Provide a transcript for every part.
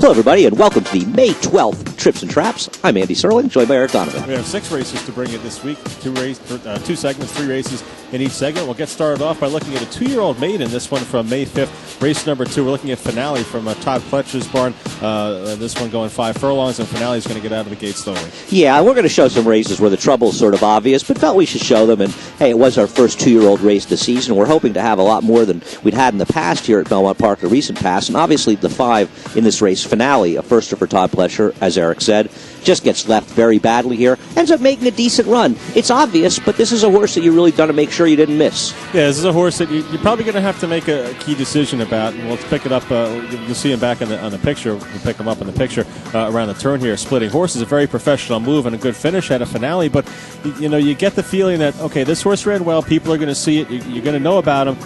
Hello, everybody, and welcome to the May 12th Trips and Traps. I'm Andy Serling, joined by Donovan. We have 6 races to bring you this week, 2 segments, 3 races in each segment. We'll get started off by looking at a 2-year-old maiden, this one from May 5th. Race number 2, we're looking at Finale from Todd Pletcher's barn. This one going 5 furlongs, and Finale is going to get out of the gate slowly. Yeah, we're going to show some races where the trouble is sort of obvious, but felt we should show them. And, hey, it was our first 2-year-old race of the season. We're hoping to have a lot more than we'd had in the past here at Belmont Park, the recent past. And obviously the 5 in this race, Finale, a firster for Todd Pletcher, as Eric said, just gets left very badly here. Ends up making a decent run. It's obvious, but this is a horse that you really done to make sure you didn't miss. Yeah, this is a horse that you're probably going to have to make a key decision about. And we'll pick it up. You'll see him back on the picture. We'll pick him up in the picture around the turn here. Splitting horse is a very professional move and a good finish at a Finale. But you get the feeling that okay, this horse ran well. People are going to see it. You're going to know about him.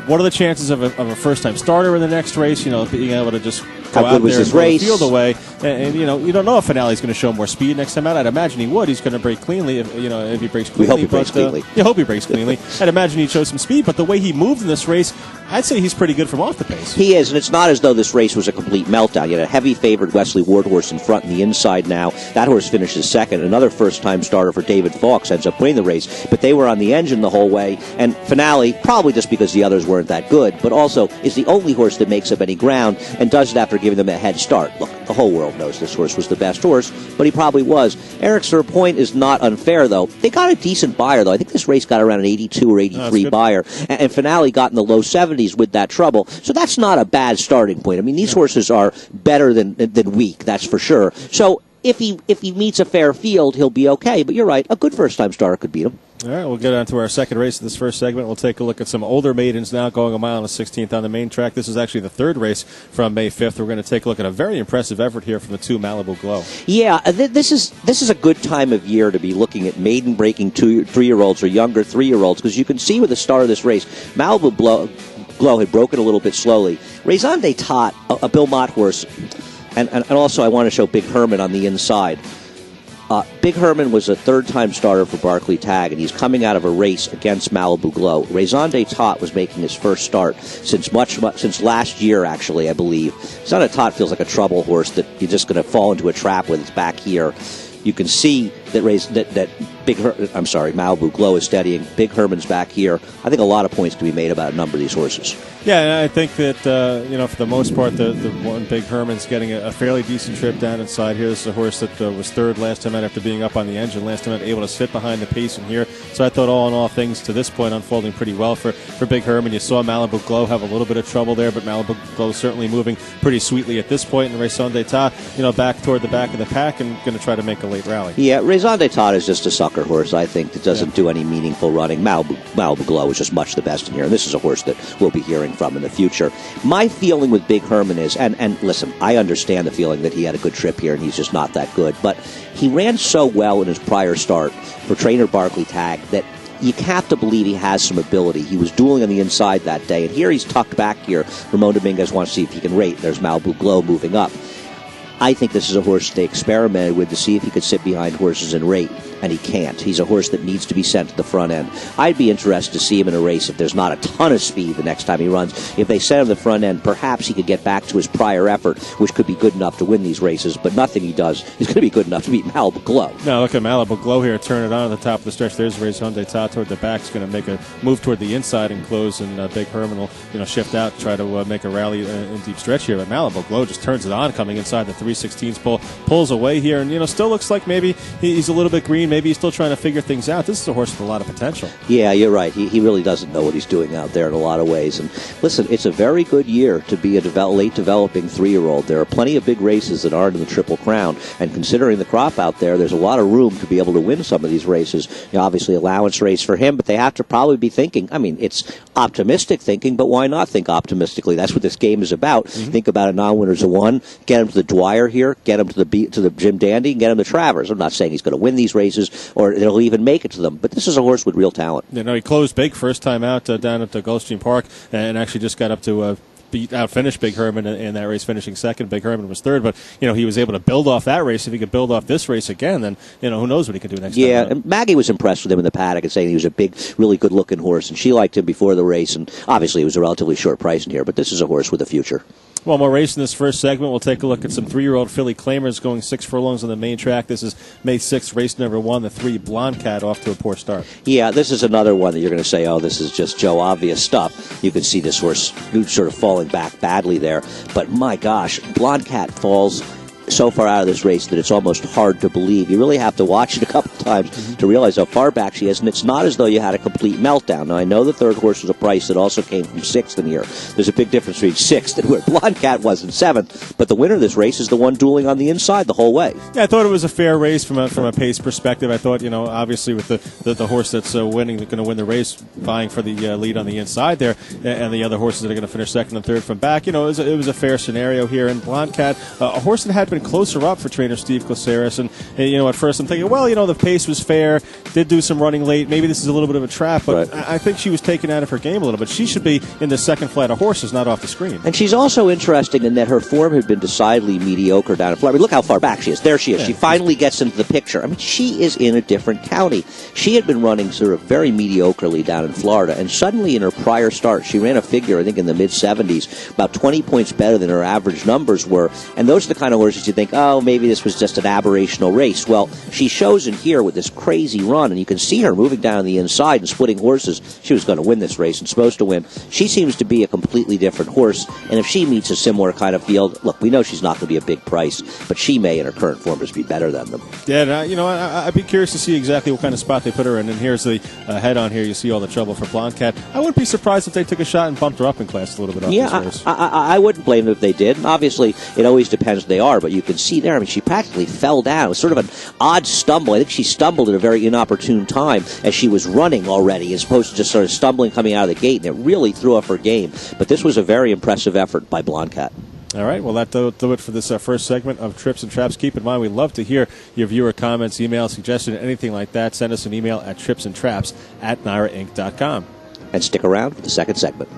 What are the chances of a first-time starter in the next race? Being able to just go out there and throw the field away. And you don't know if Finale is going to show more speed next time out. I'd imagine he would. He's going to break cleanly if he breaks cleanly. We hope he breaks cleanly. You hope he breaks cleanly. I'd imagine he'd show some speed, but the way he moved in this race, I'd say he's pretty good from off the pace. He is, and it's not as though this race was a complete meltdown. You had a heavy favored Wesley Ward horse in front and the inside now. That horse finishes second. Another first-time starter for David Fawkes ends up winning the race, but they were on the engine the whole way. And Finale, probably just because the others weren't that good, but also is the only horse that makes up any ground and does it after giving them a head start. Look, the whole world knows this horse was the best horse, but he probably was. Eric's point is not unfair, though. They got a decent buyer, though. I think this race got around an 82 or 83 buyer, and Finale got in the low 70s with that trouble. So that's not a bad starting point. I mean, these horses are better than weak, that's for sure. So if he meets a fair field, he'll be okay. But you're right, a good first-time starter could beat him. All right, we'll get on to our second race of this first segment. We'll take a look at some older maidens now going 1 mile and 16th on the main track. This is actually the 3rd race from May 5th. We're going to take a look at a very impressive effort here from the 2 MALIBU Glow. Yeah, this is a good time of year to be looking at maiden breaking 3-year-olds or younger 3-year-olds, because you can see with the start of this race, MALIBU Glow had broken a little bit slowly. Raison d'Etat, a Bill Mott horse, and also I want to show Big Herman on the inside. Big Herman was a 3rd-time starter for Barclay Tagg, and he's coming out of a race against MALIBU Glow. Raison d'Etat was making his first start since last year, actually, I believe. Raison d'Etat feels like a trouble horse that you're just going to fall into a trap with. It's back here. You can see that MALIBU Glow is steadying. Big Herman's back here. I think a lot of points can be made about a number of these horses. Yeah, and I think that, for the most part, the one Big Herman's getting a fairly decent trip down inside here. This is a horse that was 3rd last time out after being up on the engine. Last time out, able to sit behind the pace in here. So I thought all in all things to this point unfolding pretty well for Big Herman. You saw MALIBU Glow have a little bit of trouble there, but MALIBU Glow certainly moving pretty sweetly at this point. And Raison d'Etat, back toward the back of the pack and going to try to make a late rally. Yeah, Raison d'Etat is just a sucker horse, I think, that doesn't do any meaningful running. MALIBU Glow is just much the best in here, and this is a horse that we'll be hearing from in the future. My feeling with Big Herman is, and listen, I understand the feeling that he had a good trip here and he's just not that good, but he ran so well in his prior start for trainer Barclay Tagg that you have to believe he has some ability. He was dueling on the inside that day, and here he's tucked back here. Ramon Dominguez wants to see if he can rate. There's MALIBU Glow moving up. I think this is a horse they experimented with to see if he could sit behind horses and rate, and he can't. He's a horse that needs to be sent to the front end. I'd be interested to see him in a race if there's not a ton of speed the next time he runs. If they send him to the front end, perhaps he could get back to his prior effort, which could be good enough to win these races, but nothing he does is going to be good enough to beat MALIBU Glow. Now look at MALIBU Glow here, turn it on at the top of the stretch. There's Raison d'Etat toward the back. He's going to make a move toward the inside and close, and Big Herman will shift out, try to make a rally in deep stretch here. But MALIBU Glow just turns it on coming inside the 3/16 pole. Pulls away here, and still looks like maybe he's a little bit green. Maybe he's still trying to figure things out. This is a horse with a lot of potential. Yeah, you're right. He really doesn't know what he's doing out there in a lot of ways. And listen, it's a very good year to be a late developing 3-year-old. There are plenty of big races that aren't in the Triple Crown, and considering the crop out there, there's a lot of room to be able to win some of these races. Obviously, allowance race for him, but they have to probably be thinking. I mean, it's optimistic thinking, but why not think optimistically? That's what this game is about. Mm-hmm. Think about a non-winners of 1. Get him to the Dwyer here. Get him to the Jim Dandy, and get him to Travers. I'm not saying he's going to win these races or they'll even make it to them, but this is a horse with real talent. He closed big first time out down at the Gulfstream Park, and actually just got up to outfinish Big Herman in that race, finishing second. Big Herman was 3rd, but he was able to build off that race. If he could build off this race again, then who knows what he could do next time. Yeah, and Maggie was impressed with him in the paddock and saying he was a big, really good-looking horse, and she liked him before the race, and obviously it was a relatively short price in here, but this is a horse with a future. One more race in this first segment. We'll take a look at some 3-year-old filly claimers going 6 furlongs on the main track. This is May 6th, race number 1, the 3 BLONDECAT off to a poor start. Yeah, this is another one that you're going to say, oh, this is just Joe obvious stuff. You can see this horse sort of falling back badly there. But my gosh, BLONDECAT falls so far out of this race that it's almost hard to believe. You really have to watch it a couple times to realize how far back she is, and it's not as though you had a complete meltdown. Now, I know the third horse was a price that also came from 6th in here. There's a big difference between 6th and where BLONDECAT was in 7th, but the winner of this race is the one dueling on the inside the whole way. Yeah, I thought it was a fair race from a pace perspective. I thought, obviously with the horse that's going to win the race, vying for the lead on the inside there, and the other horses that are going to finish second and third from back, it was a fair scenario here. And BLONDECAT, a horse that had been closer up for trainer Steve Caceres, and at first I'm thinking, well, the pace was fair, did do some running late, maybe this is a little bit of a trap, but right. I think she was taken out of her game a little bit. She should be in the second flat of horses, not off the screen. And she's also interesting in that her form had been decidedly mediocre down in Florida. I mean, look how far back she is. There she is. Yeah. She finally gets into the picture. I mean, she is in a different county. She had been running sort of very mediocrely down in Florida, and suddenly in her prior start, she ran a figure, I think, in the mid-70s, about 20 points better than her average numbers were, and those are the kind of horses you think, oh, maybe this was just an aberrational race. Well, she shows in here with this crazy run, and you can see her moving down the inside and splitting horses. She was going to win this race and supposed to win. She seems to be a completely different horse, and if she meets a similar kind of field, look, we know she's not going to be a big price, but she may in her current form just be better than them. Yeah, I'd be curious to see exactly what kind of spot they put her in, and here's the head on here. You see all the trouble for BLONDECAT. I wouldn't be surprised if they took a shot and bumped her up in class a little bit off this race. I wouldn't blame them if they did. Obviously, it always depends who they are, but you can see there, I mean, she practically fell down. It was sort of an odd stumble. I think she stumbled at a very inopportune time as she was running already, as opposed to just sort of stumbling coming out of the gate, and it really threw off her game. But this was a very impressive effort by BLONDECAT. All right, well, that'll do it for this first segment of Trips and Traps. Keep in mind, we'd love to hear your viewer comments, email, suggestions, anything like that. Send us an email at tripsandtraps@NYRAinc.com. And stick around for the second segment.